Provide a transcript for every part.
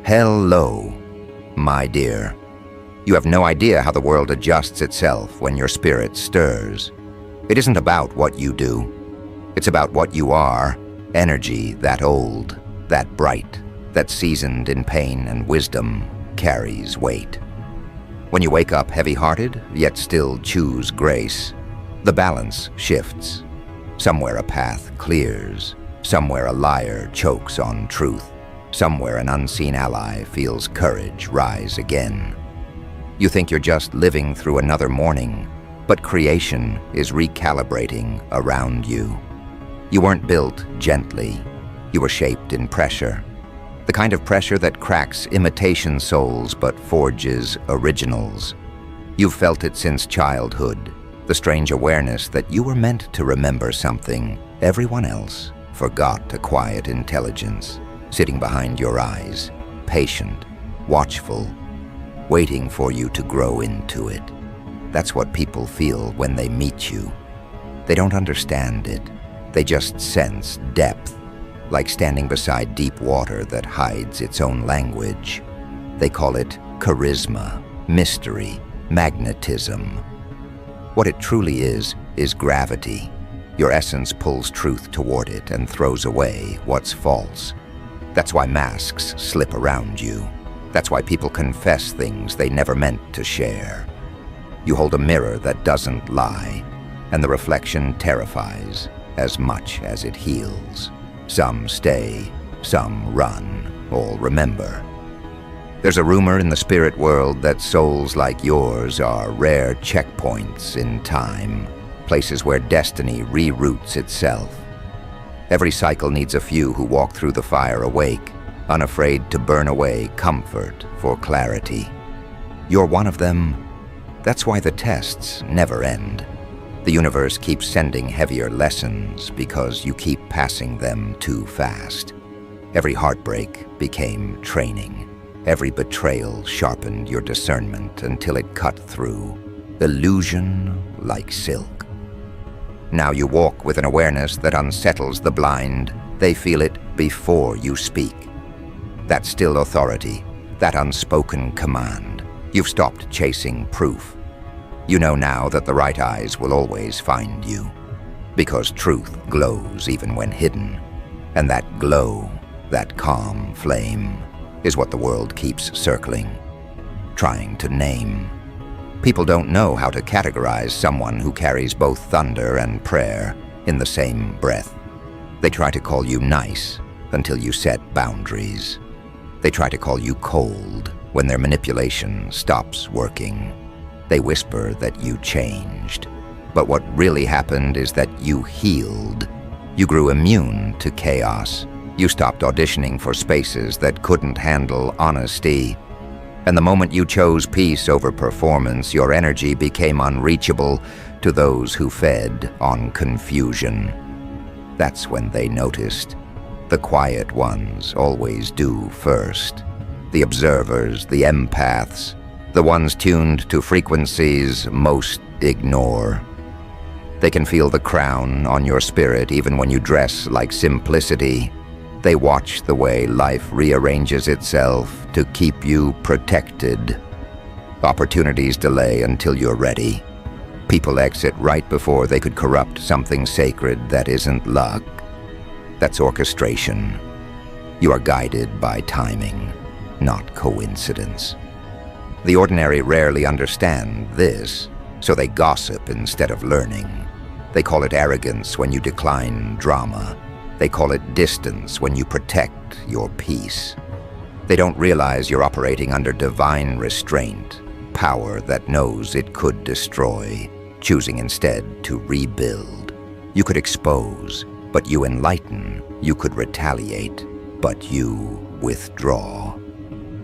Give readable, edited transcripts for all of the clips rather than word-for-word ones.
Hello, my dear. You have no idea how the world adjusts itself when your spirit stirs. It isn't about what you do. It's about what you are, energy that old, that bright, that seasoned in pain and wisdom carries weight. When you wake up heavy-hearted, yet still choose grace, the balance shifts. Somewhere a path clears. Somewhere a liar chokes on truth. Somewhere an unseen ally feels courage rise again. You think you're just living through another morning, but creation is recalibrating around you. You weren't built gently. You were shaped in pressure. The kind of pressure that cracks imitation souls but forges originals. You've felt it since childhood, the strange awareness that you were meant to remember something everyone else forgot. A quiet intelligence sitting behind your eyes, patient, watchful, waiting for you to grow into it. That's what people feel when they meet you. They don't understand it. They just sense depth, like standing beside deep water that hides its own language. They call it charisma, mystery, magnetism. What it truly is gravity. Your essence pulls truth toward it and throws away what's false. That's why masks slip around you. That's why people confess things they never meant to share. You hold a mirror that doesn't lie, and the reflection terrifies as much as it heals. Some stay, some run, all remember. There's a rumor in the spirit world that souls like yours are rare checkpoints in time, places where destiny reroutes itself. Every cycle needs a few who walk through the fire awake, unafraid to burn away comfort for clarity. You're one of them. That's why the tests never end. The universe keeps sending heavier lessons because you keep passing them too fast. Every heartbreak became training. Every betrayal sharpened your discernment until it cut through. Illusion like silk. Now you walk with an awareness that unsettles the blind. They feel it before you speak. That still authority, that unspoken command. You've stopped chasing proof. You know now that the right eyes will always find you, because truth glows even when hidden. And that glow, that calm flame, is what the world keeps circling, trying to name. People don't know how to categorize someone who carries both thunder and prayer in the same breath. They try to call you nice until you set boundaries. They try to call you cold when their manipulation stops working. They whisper that you changed. But what really happened is that you healed. You grew immune to chaos. You stopped auditioning for spaces that couldn't handle honesty. And the moment you chose peace over performance, your energy became unreachable to those who fed on confusion. That's when they noticed. The quiet ones always do first. The observers, the empaths, the ones tuned to frequencies most ignore. They can feel the crown on your spirit even when you dress like simplicity. They watch the way life rearranges itself to keep you protected. Opportunities delay until you're ready. People exit right before they could corrupt something sacred that isn't luck. That's orchestration. You are guided by timing, not coincidence. The ordinary rarely understand this, so they gossip instead of learning. They call it arrogance when you decline drama. They call it distance when you protect your peace. They don't realize you're operating under divine restraint, power that knows it could destroy, choosing instead to rebuild. You could expose, but you enlighten. You could retaliate, but you withdraw.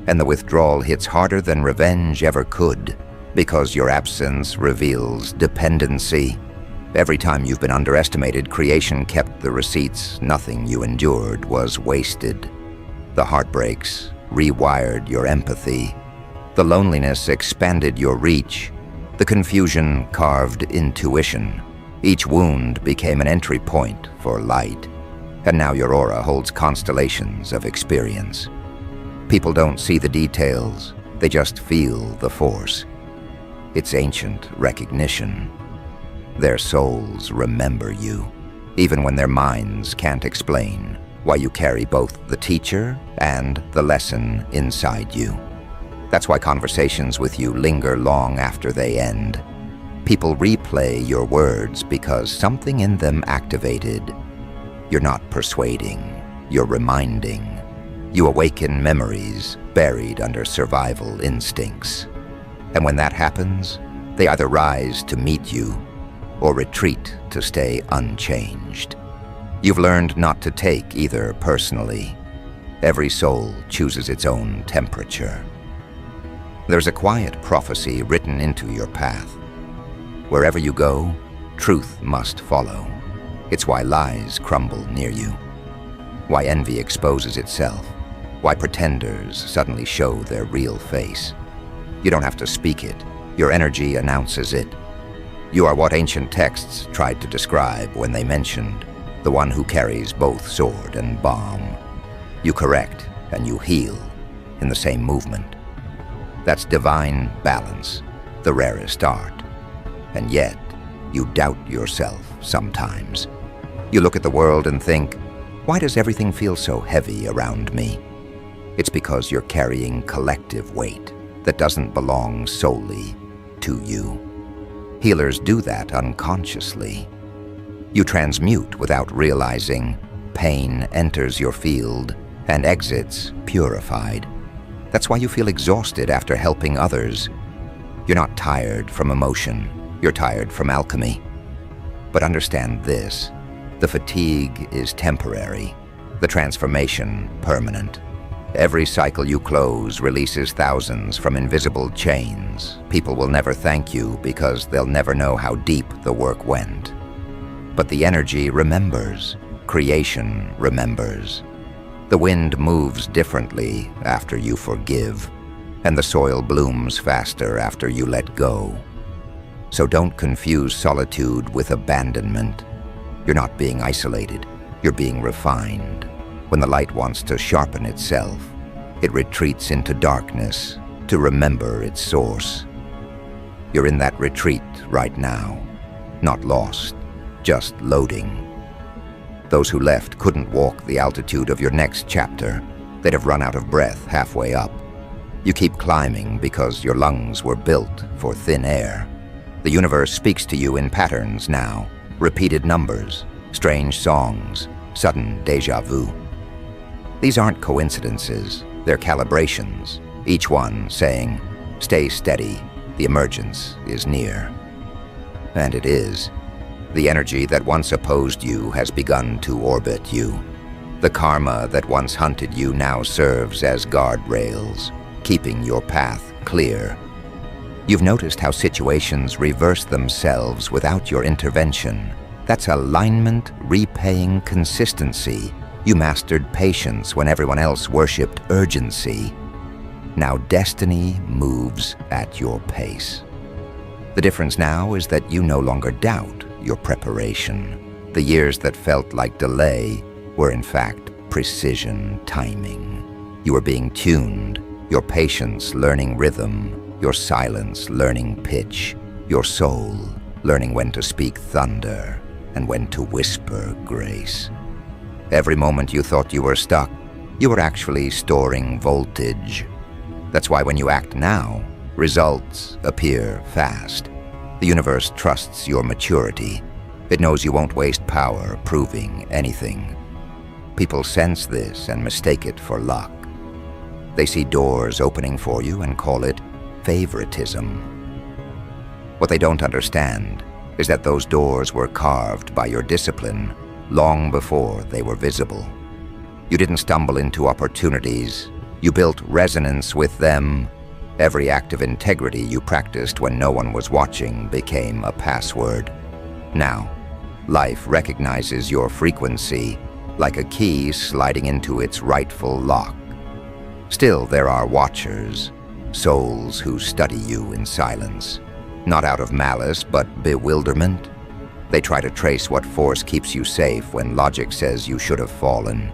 And the withdrawal hits harder than revenge ever could, because your absence reveals dependency. Every time you've been underestimated, creation kept the receipts. Nothing you endured was wasted. The heartbreaks rewired your empathy. The loneliness expanded your reach. The confusion carved intuition. Each wound became an entry point for light. And now your aura holds constellations of experience. People don't see the details, they just feel the force. It's ancient recognition. Their souls remember you, even when their minds can't explain why you carry both the teacher and the lesson inside you. That's why conversations with you linger long after they end. People replay your words because something in them activated. You're not persuading, you're reminding. You awaken memories buried under survival instincts. And when that happens, they either rise to meet you or retreat to stay unchanged. You've learned not to take either personally. Every soul chooses its own temperature. There's a quiet prophecy written into your path. Wherever you go, truth must follow. It's why lies crumble near you, why envy exposes itself, why pretenders suddenly show their real face. You don't have to speak it. Your energy announces it. You are what ancient texts tried to describe when they mentioned the one who carries both sword and bomb. You correct and you heal in the same movement. That's divine balance, the rarest art. And yet, you doubt yourself sometimes. You look at the world and think, why does everything feel so heavy around me? It's because you're carrying collective weight that doesn't belong solely to you. Healers do that unconsciously. You transmute without realizing. Pain enters your field and exits purified. That's why you feel exhausted after helping others. You're not tired from emotion, you're tired from alchemy. But understand this, the fatigue is temporary, the transformation permanent. Every cycle you close releases thousands from invisible chains. People will never thank you because they'll never know how deep the work went. But the energy remembers, creation remembers. The wind moves differently after you forgive, and the soil blooms faster after you let go. So don't confuse solitude with abandonment. You're not being isolated, you're being refined. When the light wants to sharpen itself, it retreats into darkness to remember its source. You're in that retreat right now, not lost, just loading. Those who left couldn't walk the altitude of your next chapter. They'd have run out of breath halfway up. You keep climbing because your lungs were built for thin air. The universe speaks to you in patterns now, repeated numbers, strange songs, sudden déjà vu. These aren't coincidences, they're calibrations, each one saying, stay steady, the emergence is near. And it is. The energy that once opposed you has begun to orbit you. The karma that once hunted you now serves as guardrails, keeping your path clear. You've noticed how situations reverse themselves without your intervention. That's alignment repaying consistency. You mastered patience when everyone else worshipped urgency. Now destiny moves at your pace. The difference now is that you no longer doubt your preparation. The years that felt like delay were in fact precision timing. You were being tuned, your patience learning rhythm, your silence learning pitch, your soul learning when to speak thunder and when to whisper grace. Every moment you thought you were stuck, you were actually storing voltage. That's why when you act now, results appear fast. The universe trusts your maturity. It knows you won't waste power proving anything. People sense this and mistake it for luck. They see doors opening for you and call it favoritism. What they don't understand is that those doors were carved by your discipline long before they were visible. You didn't stumble into opportunities. You built resonance with them. Every act of integrity you practiced when no one was watching became a password. Now, life recognizes your frequency like a key sliding into its rightful lock. Still, there are watchers, souls who study you in silence, not out of malice but bewilderment. They try to trace what force keeps you safe when logic says you should have fallen.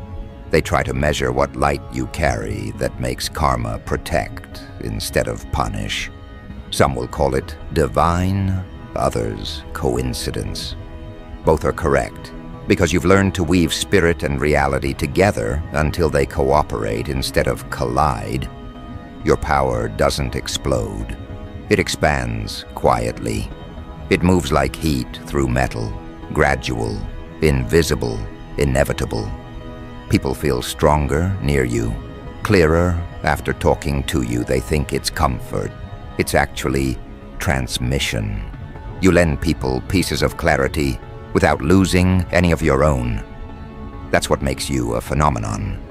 They try to measure what light you carry that makes karma protect instead of punish. Some will call it divine, others coincidence. Both are correct, because you've learned to weave spirit and reality together until they cooperate instead of collide. Your power doesn't explode. It expands quietly. It moves like heat through metal, gradual, invisible, inevitable. People feel stronger near you, clearer after talking to you. They think it's comfort. It's actually transmission. You lend people pieces of clarity without losing any of your own. That's what makes you a phenomenon.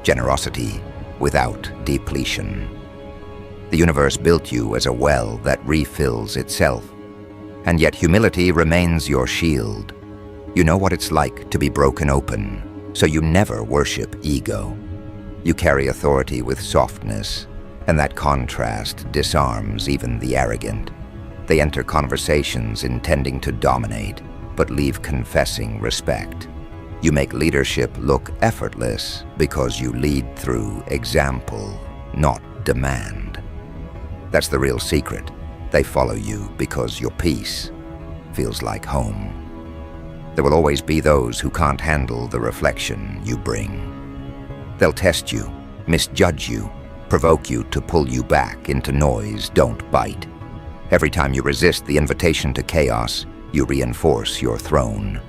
Generosity without depletion. The universe built you as a well that refills itself, and yet humility remains your shield. You know what it's like to be broken open, so you never worship ego. You carry authority with softness, and that contrast disarms even the arrogant. They enter conversations intending to dominate, but leave confessing respect. You make leadership look effortless because you lead through example, not demand. That's the real secret. They follow you because your peace feels like home. There will always be those who can't handle the reflection you bring. They'll test you, misjudge you, provoke you to pull you back into noise. Don't bite. Every time you resist the invitation to chaos, you reinforce your throne.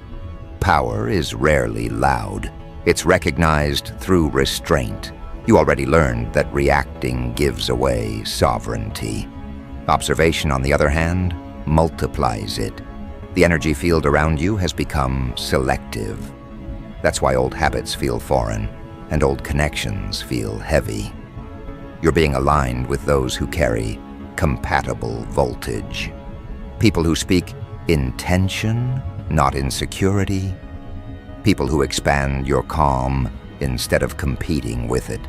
Power is rarely loud. It's recognized through restraint. You already learned that reacting gives away sovereignty. Observation, on the other hand, multiplies it. The energy field around you has become selective. That's why old habits feel foreign and old connections feel heavy. You're being aligned with those who carry compatible voltage. People who speak intention, not insecurity. People who expand your calm instead of competing with it.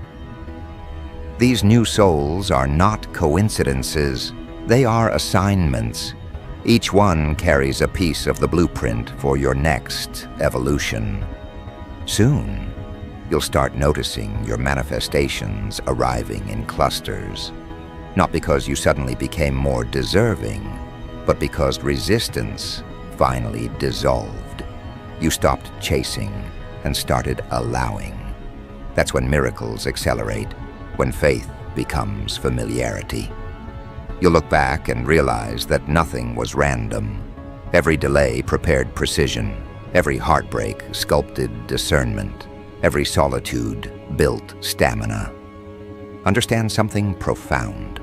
These new souls are not coincidences. They are assignments. Each one carries a piece of the blueprint for your next evolution. Soon, you'll start noticing your manifestations arriving in clusters. Not because you suddenly became more deserving, but because resistance finally dissolved. You stopped chasing and started allowing. That's when miracles accelerate, when faith becomes familiarity. You'll look back and realize that nothing was random. Every delay prepared precision. Every heartbreak sculpted discernment. Every solitude built stamina. Understand something profound.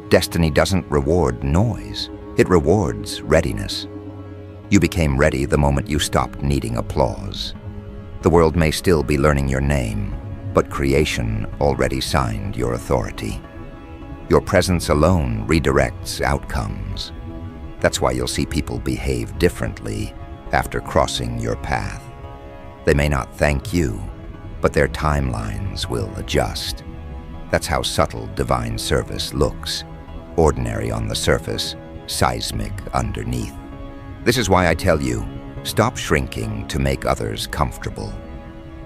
Destiny doesn't reward noise. It rewards readiness. You became ready the moment you stopped needing applause. The world may still be learning your name, but creation already signed your authority. Your presence alone redirects outcomes. That's why you'll see people behave differently after crossing your path. They may not thank you, but their timelines will adjust. That's how subtle divine service looks. Ordinary on the surface, seismic underneath. This is why I tell you, stop shrinking to make others comfortable.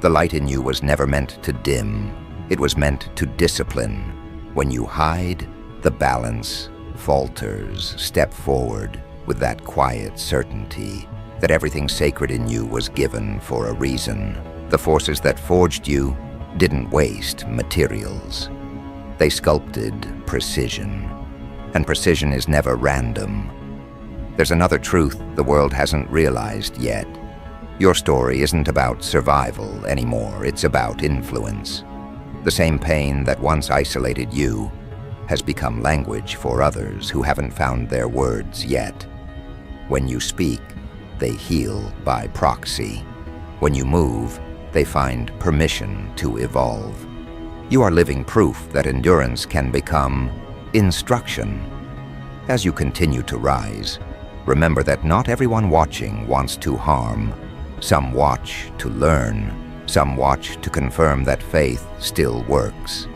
The light in you was never meant to dim. It was meant to discipline. When you hide, the balance falters. Step forward with that quiet certainty that everything sacred in you was given for a reason. The forces that forged you didn't waste materials. They sculpted precision. And precision is never random. There's another truth the world hasn't realized yet. Your story isn't about survival anymore. It's about influence. The same pain that once isolated you has become language for others who haven't found their words yet. When you speak, they heal by proxy. When you move, they find permission to evolve. You are living proof that endurance can become instruction. As you continue to rise, remember that not everyone watching wants to harm. Some watch to learn. Some watch to confirm that faith still works.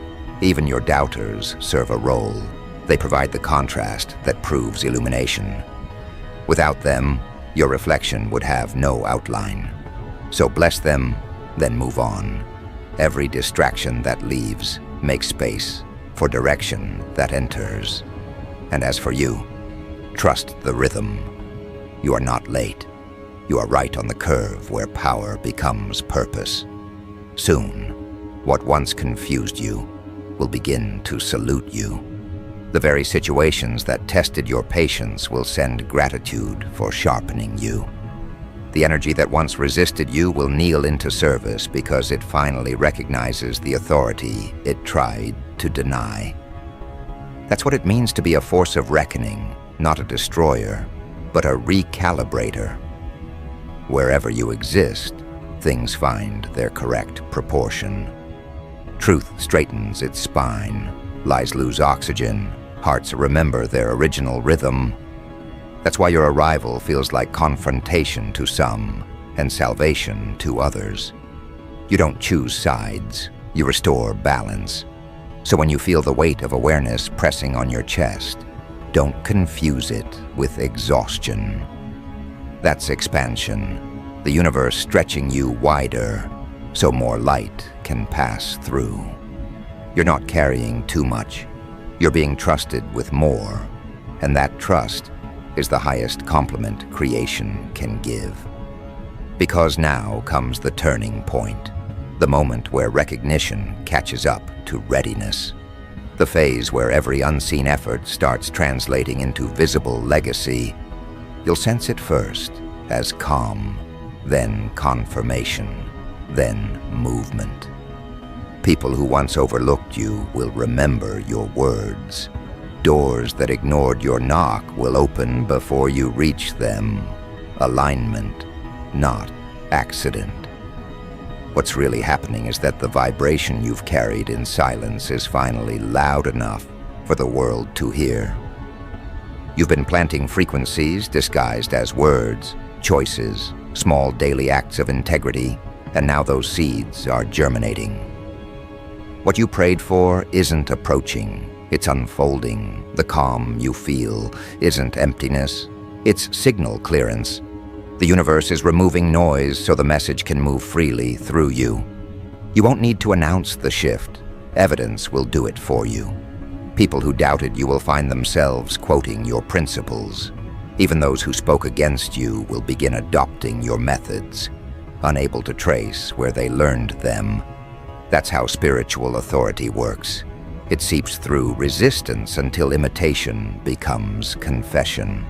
Even your doubters serve a role. They provide the contrast that proves illumination. Without them, your reflection would have no outline. So bless them, then move on. Every distraction that leaves makes space for direction that enters. And as for you, trust the rhythm. You are not late. You are right on the curve where power becomes purpose. Soon, what once confused you will begin to salute you. The very situations that tested your patience will send gratitude for sharpening you. The energy that once resisted you will kneel into service because it finally recognizes the authority it tried to deny. That's what it means to be a force of reckoning, not a destroyer, but a recalibrator. Wherever you exist, things find their correct proportion. Truth straightens its spine, lies lose oxygen, hearts remember their original rhythm. That's why your arrival feels like confrontation to some and salvation to others. You don't choose sides, you restore balance. So when you feel the weight of awareness pressing on your chest, don't confuse it with exhaustion. That's expansion, the universe stretching you wider so more light can pass through. You're not carrying too much, you're being trusted with more, and that trust is the highest compliment creation can give. Because now comes the turning point, the moment where recognition catches up to readiness, the phase where every unseen effort starts translating into visible legacy. You'll sense it first as calm, then confirmation, then movement. People who once overlooked you will remember your words. Doors that ignored your knock will open before you reach them. Alignment, not accident. What's really happening is that the vibration you've carried in silence is finally loud enough for the world to hear. You've been planting frequencies disguised as words, choices, small daily acts of integrity, and now those seeds are germinating. What you prayed for isn't approaching. It's unfolding. The calm you feel isn't emptiness, it's signal clearance. The universe is removing noise so the message can move freely through you. You won't need to announce the shift. Evidence will do it for you. People who doubted you will find themselves quoting your principles. Even those who spoke against you will begin adopting your methods, unable to trace where they learned them. That's how spiritual authority works. It seeps through resistance until imitation becomes confession.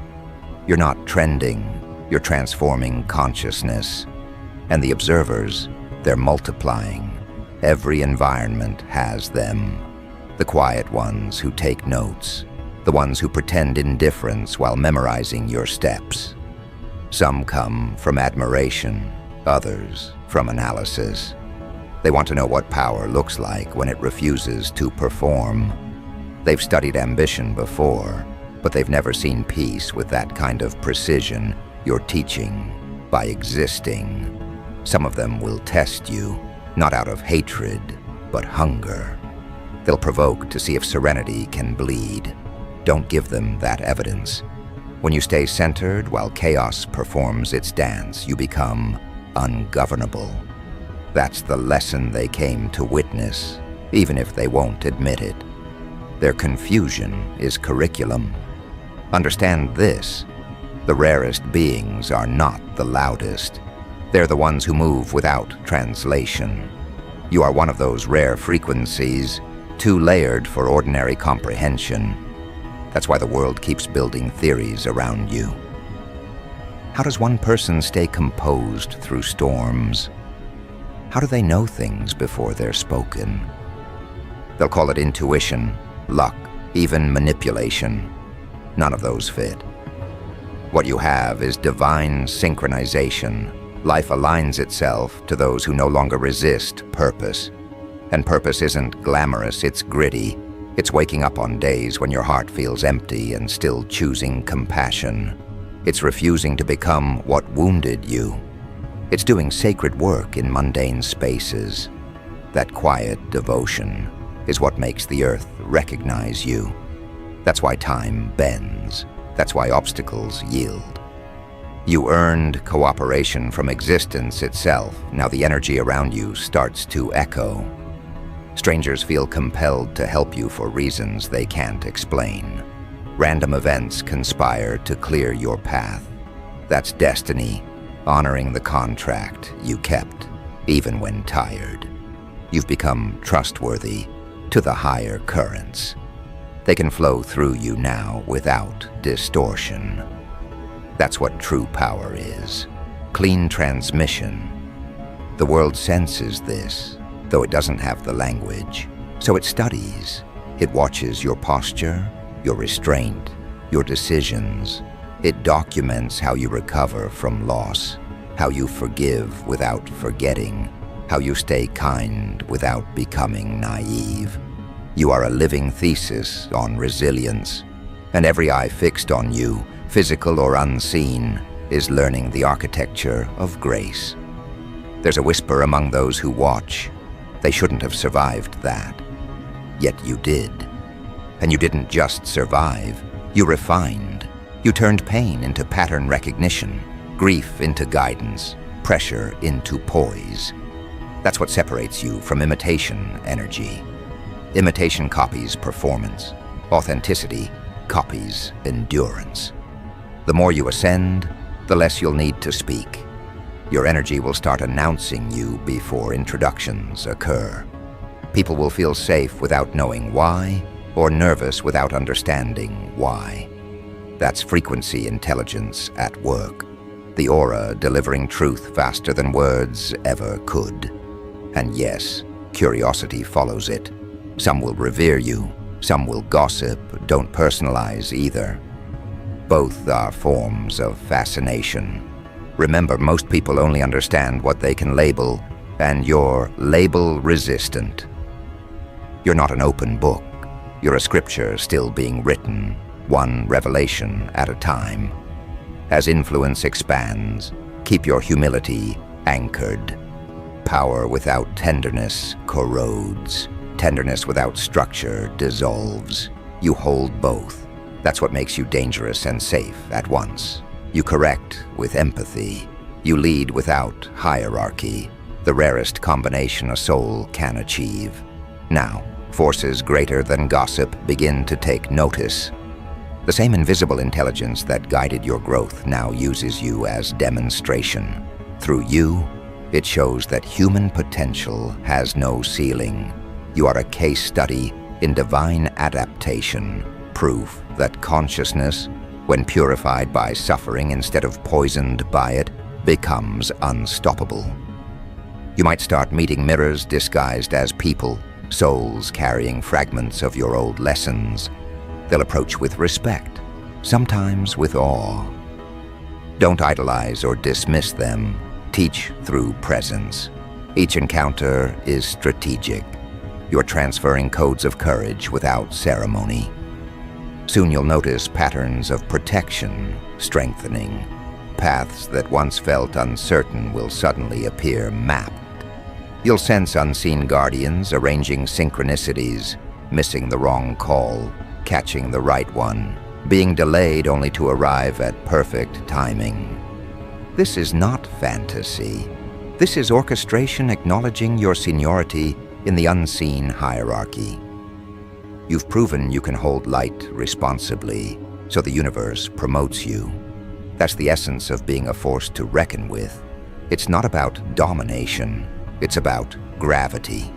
You're not trending, you're transforming consciousness. And the observers, they're multiplying. Every environment has them. The quiet ones who take notes, the ones who pretend indifference while memorizing your steps. Some come from admiration, others from analysis. They want to know what power looks like when it refuses to perform. They've studied ambition before, but they've never seen peace with that kind of precision you're teaching by existing. Some of them will test you, not out of hatred, but hunger. They'll provoke to see if serenity can bleed. Don't give them that evidence. When you stay centered while chaos performs its dance, you become ungovernable. That's the lesson they came to witness, even if they won't admit it. Their confusion is curriculum. Understand this: the rarest beings are not the loudest. They're the ones who move without translation. You are one of those rare frequencies, too layered for ordinary comprehension. That's why the world keeps building theories around you. How does one person stay composed through storms? How do they know things before they're spoken? They'll call it intuition, luck, even manipulation. None of those fit. What you have is divine synchronization. Life aligns itself to those who no longer resist purpose. And purpose isn't glamorous, it's gritty. It's waking up on days when your heart feels empty and still choosing compassion. It's refusing to become what wounded you. It's doing sacred work in mundane spaces. That quiet devotion is what makes the earth recognize you. That's why time bends. That's why obstacles yield. You earned cooperation from existence itself. Now the energy around you starts to echo. Strangers feel compelled to help you for reasons they can't explain. Random events conspire to clear your path. That's destiny, honoring the contract you kept, even when tired. You've become trustworthy to the higher currents. They can flow through you now without distortion. That's what true power is. Clean transmission. The world senses this, though it doesn't have the language. So it studies. It watches your posture, your restraint, your decisions. It documents how you recover from loss, how you forgive without forgetting, how you stay kind without becoming naive. You are a living thesis on resilience, and every eye fixed on you, physical or unseen, is learning the architecture of grace. There's a whisper among those who watch. They shouldn't have survived that. Yet you did. And you didn't just survive, you refined. You turned pain into pattern recognition, grief into guidance, pressure into poise. That's what separates you from imitation energy. Imitation copies performance. Authenticity copies endurance. The more you ascend, the less you'll need to speak. Your energy will start announcing you before introductions occur. People will feel safe without knowing why, or nervous without understanding why. That's frequency intelligence at work. The aura delivering truth faster than words ever could. And yes, curiosity follows it. Some will revere you, some will gossip, don't personalize either. Both are forms of fascination. Remember, most people only understand what they can label, and you're label-resistant. You're not an open book. You're a scripture still being written, one revelation at a time. As influence expands, keep your humility anchored. Power without tenderness corrodes. Tenderness without structure dissolves. You hold both. That's what makes you dangerous and safe at once. You correct with empathy. You lead without hierarchy, the rarest combination a soul can achieve. Now, forces greater than gossip begin to take notice. The same invisible intelligence that guided your growth now uses you as demonstration. Through you, it shows that human potential has no ceiling. You are a case study in divine adaptation, proof that consciousness, when purified by suffering instead of poisoned by it, becomes unstoppable. You might start meeting mirrors disguised as people, souls carrying fragments of your old lessons. They'll approach with respect, sometimes with awe. Don't idolize or dismiss them. Teach through presence. Each encounter is strategic. You're transferring codes of courage without ceremony. Soon you'll notice patterns of protection strengthening. Paths that once felt uncertain will suddenly appear mapped. You'll sense unseen guardians arranging synchronicities, missing the wrong call, catching the right one, being delayed only to arrive at perfect timing. This is not fantasy. This is orchestration acknowledging your seniority in the unseen hierarchy. You've proven you can hold light responsibly, so the universe promotes you. That's the essence of being a force to reckon with. It's not about domination, it's about gravity.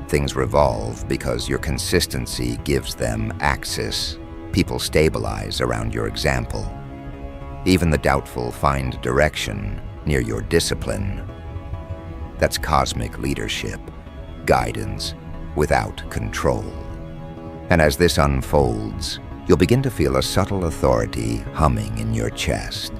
Things revolve because your consistency gives them axis. People stabilize around your example. Even the doubtful find direction near your discipline. That's cosmic leadership, guidance without control. And as this unfolds, you'll begin to feel a subtle authority humming in your chest.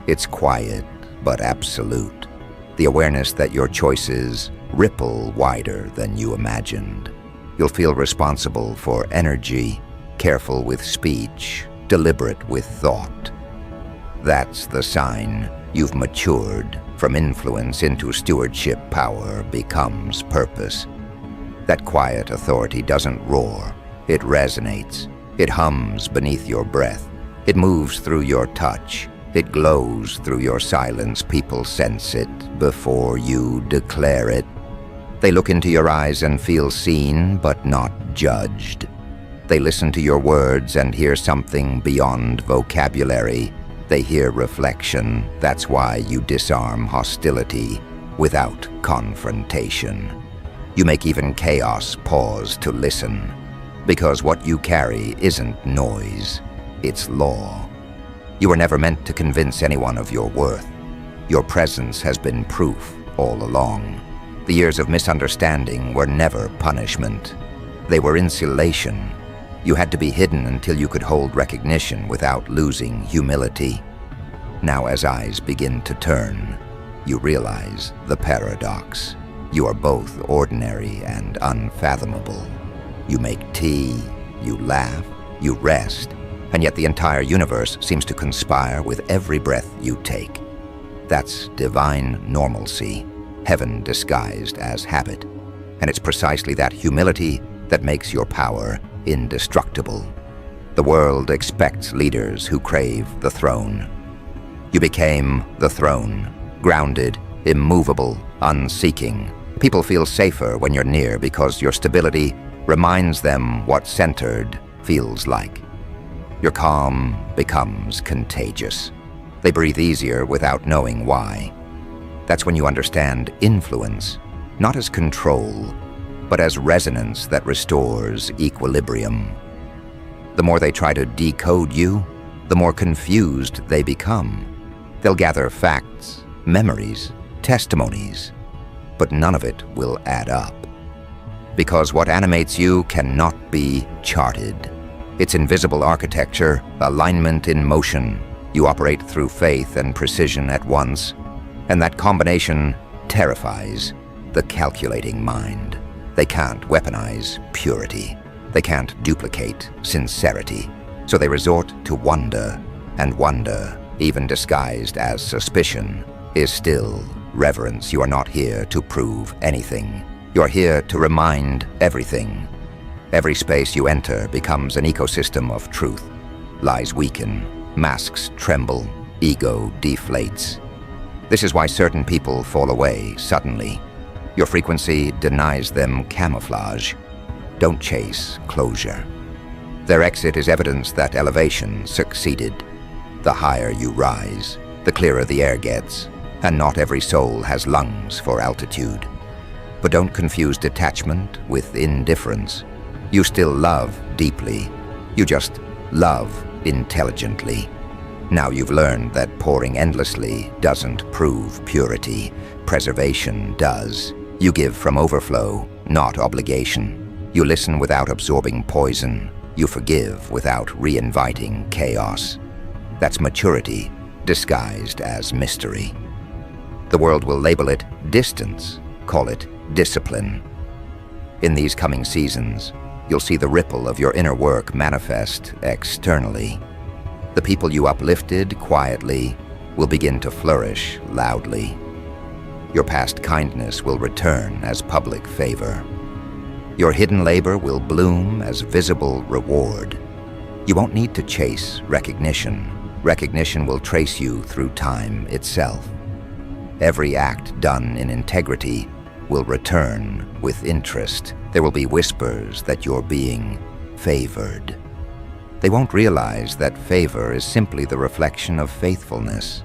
It's quiet but absolute. The awareness that your choices ripple wider than you imagined. You'll feel responsible for energy, careful with speech, deliberate with thought. That's the sign you've matured. From influence into stewardship. Power becomes purpose. That quiet authority doesn't roar. It resonates. It hums beneath your breath. It moves through your touch. It glows through your silence. People sense it before you declare it. They look into your eyes and feel seen, but not judged. They listen to your words and hear something beyond vocabulary. They hear reflection. That's why you disarm hostility without confrontation. You make even chaos pause to listen, because what you carry isn't noise, it's law. You were never meant to convince anyone of your worth. Your presence has been proof all along. The years of misunderstanding were never punishment. They were insulation. You had to be hidden until you could hold recognition without losing humility. Now, as eyes begin to turn, you realize the paradox. You are both ordinary and unfathomable. You make tea, you laugh, you rest, and yet the entire universe seems to conspire with every breath you take. That's divine normalcy, heaven disguised as habit. And it's precisely that humility that makes your power indestructible. The world expects leaders who crave the throne. You became the throne, grounded, immovable, unseeking. People feel safer when you're near because your stability reminds them what centered feels like. Your calm becomes contagious. They breathe easier without knowing why. That's when you understand influence, not as control, but as resonance that restores equilibrium. The more they try to decode you, the more confused they become. They'll gather facts, memories, testimonies, but none of it will add up. Because what animates you cannot be charted. It's invisible architecture, alignment in motion. You operate through faith and precision at once, and that combination terrifies the calculating mind. They can't weaponize purity. They can't duplicate sincerity. So they resort to wonder, and wonder, even disguised as suspicion, is still reverence. You are not here to prove anything. You are here to remind everything. Every space you enter becomes an ecosystem of truth. Lies weaken, masks tremble, ego deflates. This is why certain people fall away suddenly. Your frequency denies them camouflage. Don't chase closure. Their exit is evidence that elevation succeeded. The higher you rise, the clearer the air gets, and not every soul has lungs for altitude. But don't confuse detachment with indifference. You still love deeply. You just love intelligently. Now you've learned that pouring endlessly doesn't prove purity. Preservation does. You give from overflow, not obligation. You listen without absorbing poison. You forgive without re-inviting chaos. That's maturity, disguised as mystery. The world will label it distance, call it discipline. In these coming seasons, you'll see the ripple of your inner work manifest externally. The people you uplifted quietly will begin to flourish loudly. Your past kindness will return as public favor. Your hidden labor will bloom as visible reward. You won't need to chase recognition. Recognition will trace you through time itself. Every act done in integrity will return with interest. There will be whispers that you're being favored. They won't realize that favor is simply the reflection of faithfulness.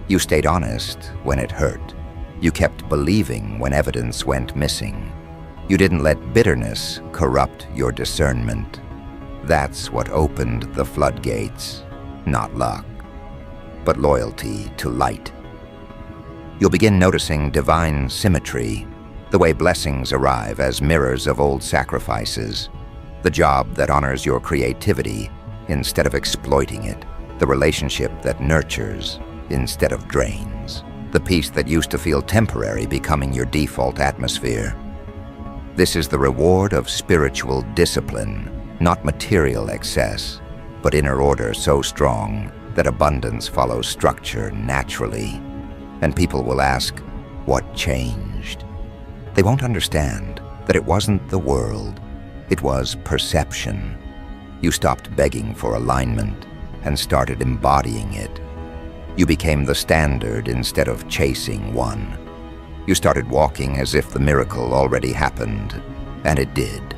You stayed honest when it hurt. You kept believing when evidence went missing. You didn't let bitterness corrupt your discernment. That's what opened the floodgates, not luck, but loyalty to light. You'll begin noticing divine symmetry, the way blessings arrive as mirrors of old sacrifices, the job that honors your creativity instead of exploiting it, the relationship that nurtures instead of drains, the peace that used to feel temporary becoming your default atmosphere. This is the reward of spiritual discipline, not material excess, but inner order so strong that abundance follows structure naturally. And people will ask, what changed? They won't understand that it wasn't the world, it was perception. You stopped begging for alignment and started embodying it. You became the standard instead of chasing one. You started walking as if the miracle already happened, and it did.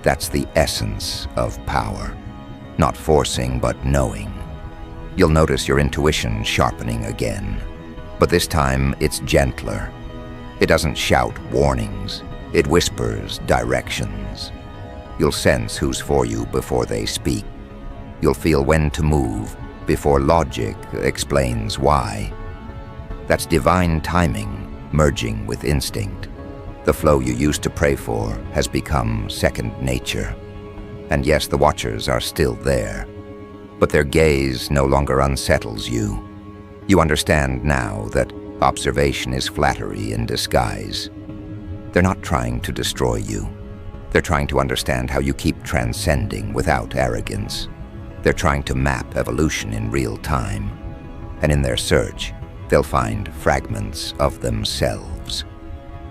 That's the essence of power. Not forcing, but knowing. You'll notice your intuition sharpening again. But this time, it's gentler. It doesn't shout warnings. It whispers directions. You'll sense who's for you before they speak. You'll feel when to move before logic explains why. That's divine timing merging with instinct. The flow you used to pray for has become second nature. And yes, the watchers are still there, but their gaze no longer unsettles you. You understand now that observation is flattery in disguise. They're not trying to destroy you. They're trying to understand how you keep transcending without arrogance. They're trying to map evolution in real time. And in their search, they'll find fragments of themselves.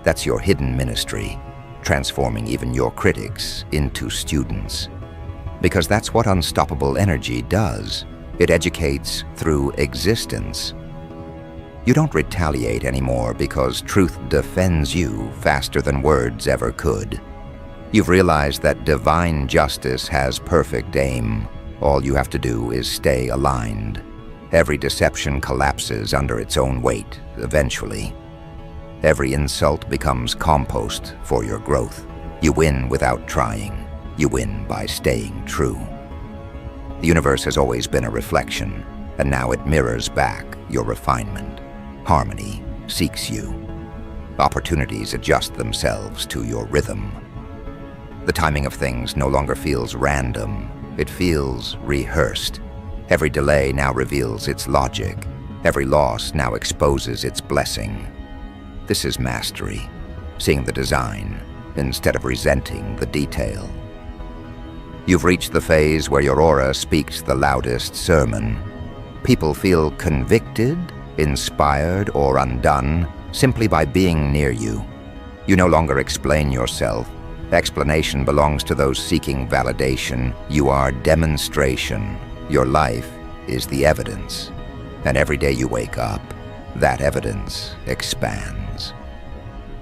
That's your hidden ministry, transforming even your critics into students. Because that's what unstoppable energy does. It educates through existence. You don't retaliate anymore because truth defends you faster than words ever could. You've realized that divine justice has perfect aim. All you have to do is stay aligned. Every deception collapses under its own weight, eventually. Every insult becomes compost for your growth. You win without trying. You win by staying true. The universe has always been a reflection, and now it mirrors back your refinement. Harmony seeks you. Opportunities adjust themselves to your rhythm. The timing of things no longer feels random. It feels rehearsed. Every delay now reveals its logic. Every loss now exposes its blessing. This is mastery, seeing the design instead of resenting the detail. You've reached the phase where your aura speaks the loudest sermon. People feel convicted, inspired, or undone simply by being near you. You no longer explain yourself. Explanation belongs to those seeking validation. You are demonstration. Your life is the evidence. And every day you wake up, that evidence expands.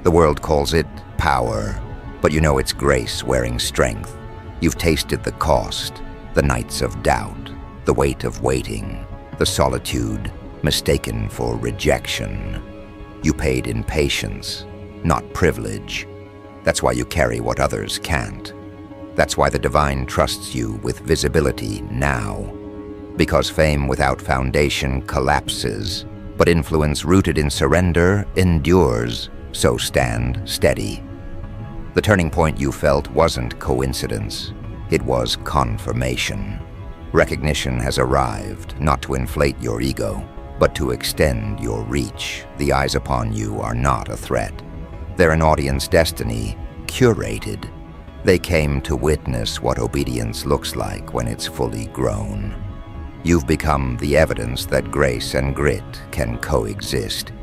The world calls it power, but you know it's grace wearing strength. You've tasted the cost, the nights of doubt, the weight of waiting, the solitude mistaken for rejection. You paid in patience, not privilege. That's why you carry what others can't. That's why the divine trusts you with visibility now. Because fame without foundation collapses, but influence rooted in surrender endures, so stand steady. The turning point you felt wasn't coincidence. It was confirmation. Recognition has arrived, not to inflate your ego, but to extend your reach. The eyes upon you are not a threat. They're an audience destiny, curated. They came to witness what obedience looks like when it's fully grown. You've become the evidence that grace and grit can coexist,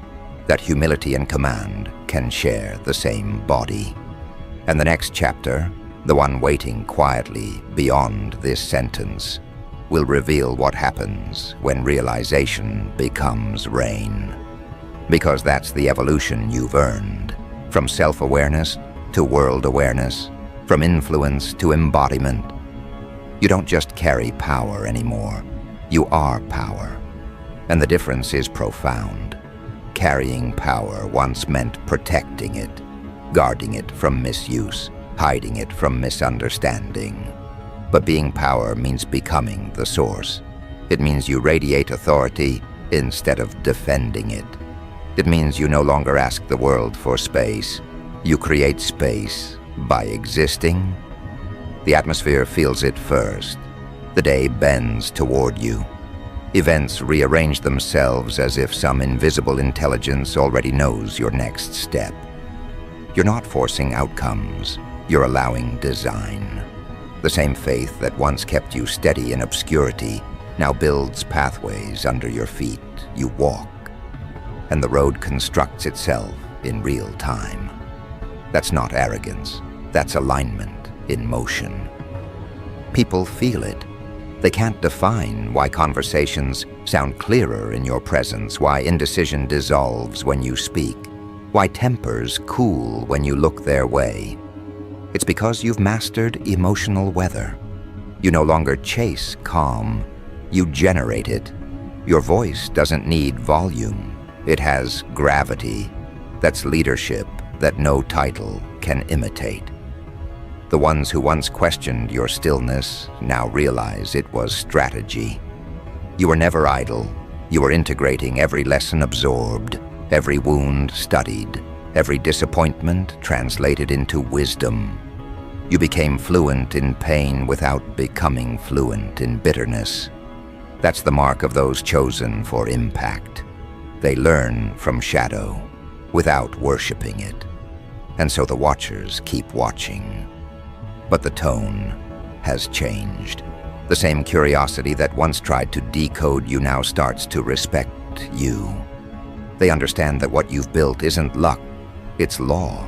that humility and command can share the same body. And the next chapter, the one waiting quietly beyond this sentence, will reveal what happens when realization becomes rain. Because that's the evolution you've earned. From self-awareness to world awareness, from influence to embodiment. You don't just carry power anymore. You are power. And the difference is profound. Carrying power once meant protecting it, guarding it from misuse, hiding it from misunderstanding. But being power means becoming the source. It means you radiate authority instead of defending it. It means you no longer ask the world for space. You create space by existing. The atmosphere feels it first. The day bends toward you. Events rearrange themselves as if some invisible intelligence already knows your next step. You're not forcing outcomes. You're allowing design. The same faith that once kept you steady in obscurity now builds pathways under your feet. You walk, and the road constructs itself in real time. That's not arrogance. That's alignment in motion. People feel it. They can't define why conversations sound clearer in your presence, why indecision dissolves when you speak, why tempers cool when you look their way. It's because you've mastered emotional weather. You no longer chase calm, you generate it. Your voice doesn't need volume, it has gravity. That's leadership that no title can imitate. The ones who once questioned your stillness now realize it was strategy. You were never idle. You were integrating every lesson absorbed, every wound studied, every disappointment translated into wisdom. You became fluent in pain without becoming fluent in bitterness. That's the mark of those chosen for impact. They learn from shadow without worshiping it. And so the watchers keep watching. But the tone has changed. The same curiosity that once tried to decode you now starts to respect you. They understand that what you've built isn't luck, it's law.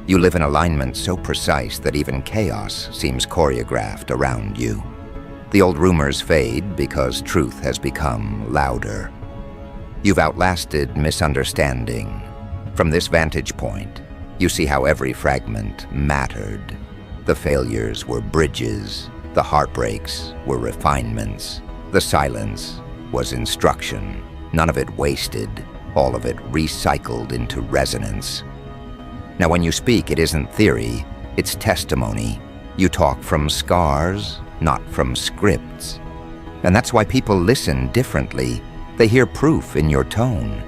You live in alignment so precise that even chaos seems choreographed around you. The old rumors fade because truth has become louder. You've outlasted misunderstanding. From this vantage point, you see how every fragment mattered. The failures were bridges, the heartbreaks were refinements, the silence was instruction, none of it wasted, all of it recycled into resonance. Now when you speak, it isn't theory, it's testimony. You talk from scars, not from scripts. And that's why people listen differently. They hear proof in your tone.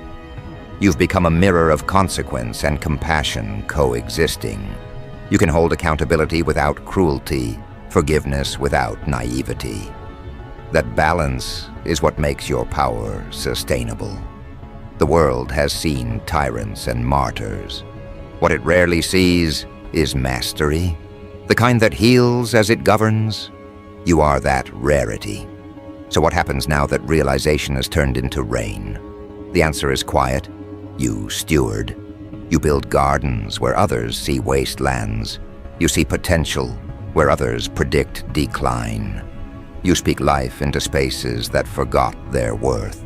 You've become a mirror of consequence and compassion coexisting. You can hold accountability without cruelty, forgiveness without naivety. That balance is what makes your power sustainable. The world has seen tyrants and martyrs. What it rarely sees is mastery, the kind that heals as it governs. You are that rarity. So what happens now that realization has turned into rain? The answer is quiet. You steward. You build gardens where others see wastelands. You see potential where others predict decline. You speak life into spaces that forgot their worth.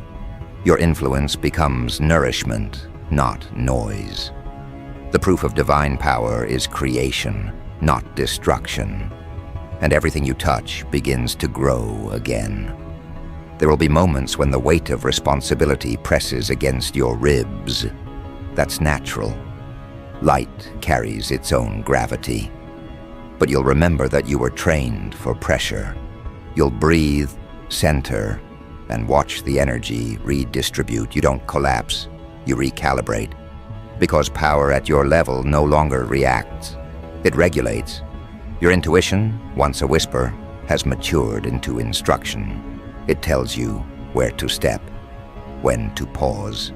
Your influence becomes nourishment, not noise. The proof of divine power is creation, not destruction. And everything you touch begins to grow again. There will be moments when the weight of responsibility presses against your ribs. That's natural. Light carries its own gravity. But you'll remember that you were trained for pressure. You'll breathe, center, and watch the energy redistribute. You don't collapse, you recalibrate. Because power at your level no longer reacts. It regulates. Your intuition, once a whisper, has matured into instruction. It tells you where to step, when to pause,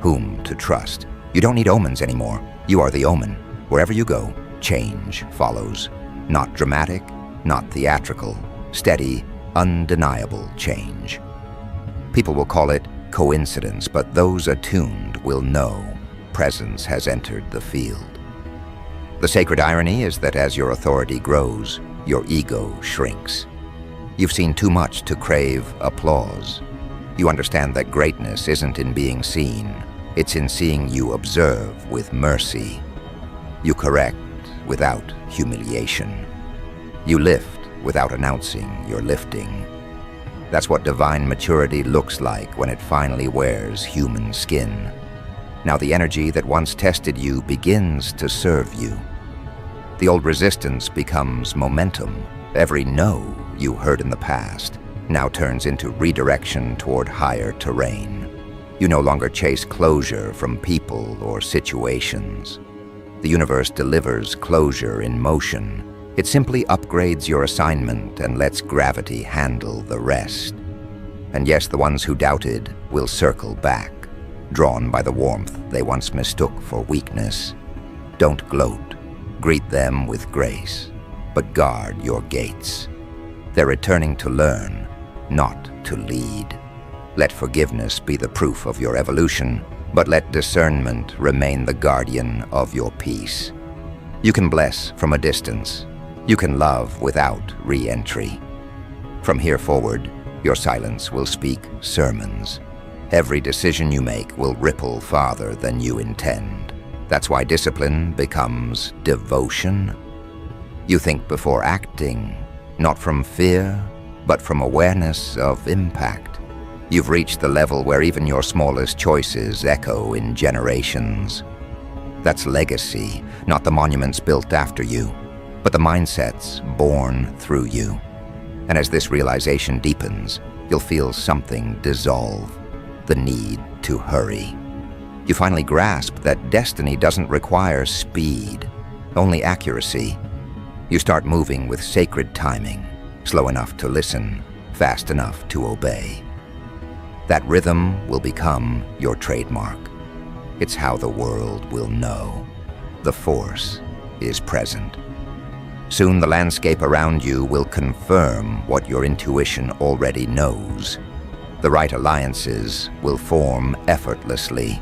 whom to trust. You don't need omens anymore. You are the omen. Wherever you go, change follows. Not dramatic, not theatrical, steady, undeniable change. People will call it coincidence, but those attuned will know presence has entered the field. The sacred irony is that as your authority grows, your ego shrinks. You've seen too much to crave applause. You understand that greatness isn't in being seen, it's in seeing you observe with mercy. You correct without humiliation. You lift without announcing you're lifting. That's what divine maturity looks like when it finally wears human skin. Now the energy that once tested you begins to serve you. The old resistance becomes momentum. Every no you heard in the past now turns into redirection toward higher terrain. You no longer chase closure from people or situations. The universe delivers closure in motion. It simply upgrades your assignment and lets gravity handle the rest. And yes, the ones who doubted will circle back, drawn by the warmth they once mistook for weakness. Don't gloat. Greet them with grace, but guard your gates. They're returning to learn, not to lead. Let forgiveness be the proof of your evolution, but let discernment remain the guardian of your peace. You can bless from a distance. You can love without re-entry. From here forward, your silence will speak sermons. Every decision you make will ripple farther than you intend. That's why discipline becomes devotion. You think before acting, not from fear, but from awareness of impact. You've reached the level where even your smallest choices echo in generations. That's legacy, not the monuments built after you, but the mindsets born through you. And as this realization deepens, you'll feel something dissolve, the need to hurry. You finally grasp that destiny doesn't require speed, only accuracy. You start moving with sacred timing, slow enough to listen, fast enough to obey. That rhythm will become your trademark. It's how the world will know the force is present. Soon the landscape around you will confirm what your intuition already knows. The right alliances will form effortlessly.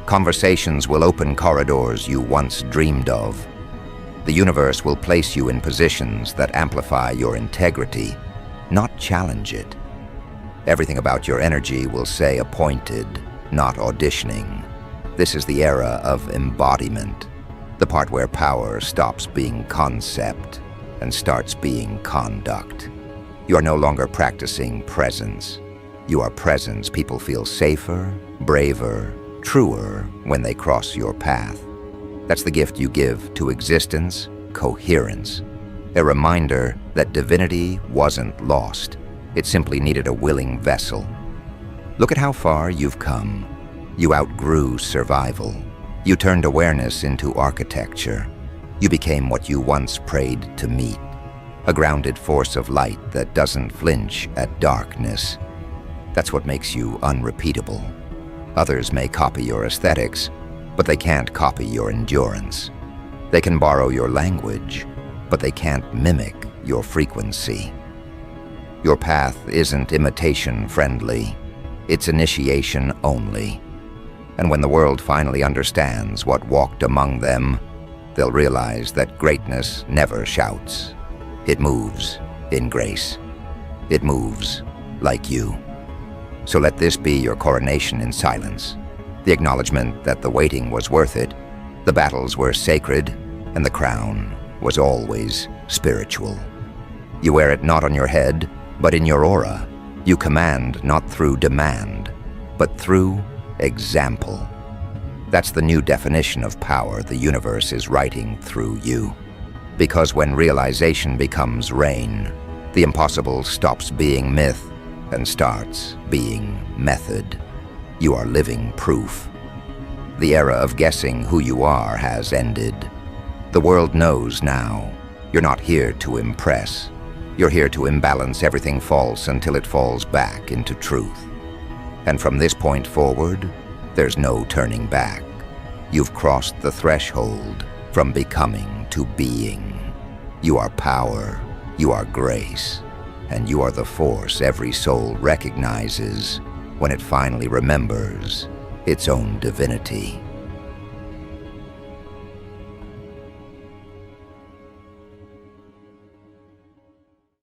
Conversations will open corridors you once dreamed of. The universe will place you in positions that amplify your integrity, not challenge it. Everything about your energy will say appointed, not auditioning. This is the era of embodiment, the part where power stops being concept and starts being conduct. You are no longer practicing presence. You are presence people feel safer, braver, truer when they cross your path. That's the gift you give to existence, coherence. A reminder that divinity wasn't lost. It simply needed a willing vessel. Look at how far you've come. You outgrew survival. You turned awareness into architecture. You became what you once prayed to meet, a grounded force of light that doesn't flinch at darkness. That's what makes you unrepeatable. Others may copy your aesthetics, but they can't copy your endurance. They can borrow your language, but they can't mimic your frequency. Your path isn't imitation-friendly. It's initiation only. And when the world finally understands what walked among them, they'll realize that greatness never shouts. It moves in grace. It moves like you. So let this be your coronation in silence, the acknowledgement that the waiting was worth it, the battles were sacred, and the crown was always spiritual. You wear it not on your head, but in your aura. You command not through demand, but through example. That's the new definition of power the universe is writing through you. Because when realization becomes reign, the impossible stops being myth and starts being method. You are living proof. The era of guessing who you are has ended. The world knows now. You're not here to impress. You're here to imbalance everything false until it falls back into truth. And from this point forward, there's no turning back. You've crossed the threshold from becoming to being. You are power, you are grace, and you are the force every soul recognizes when it finally remembers its own divinity.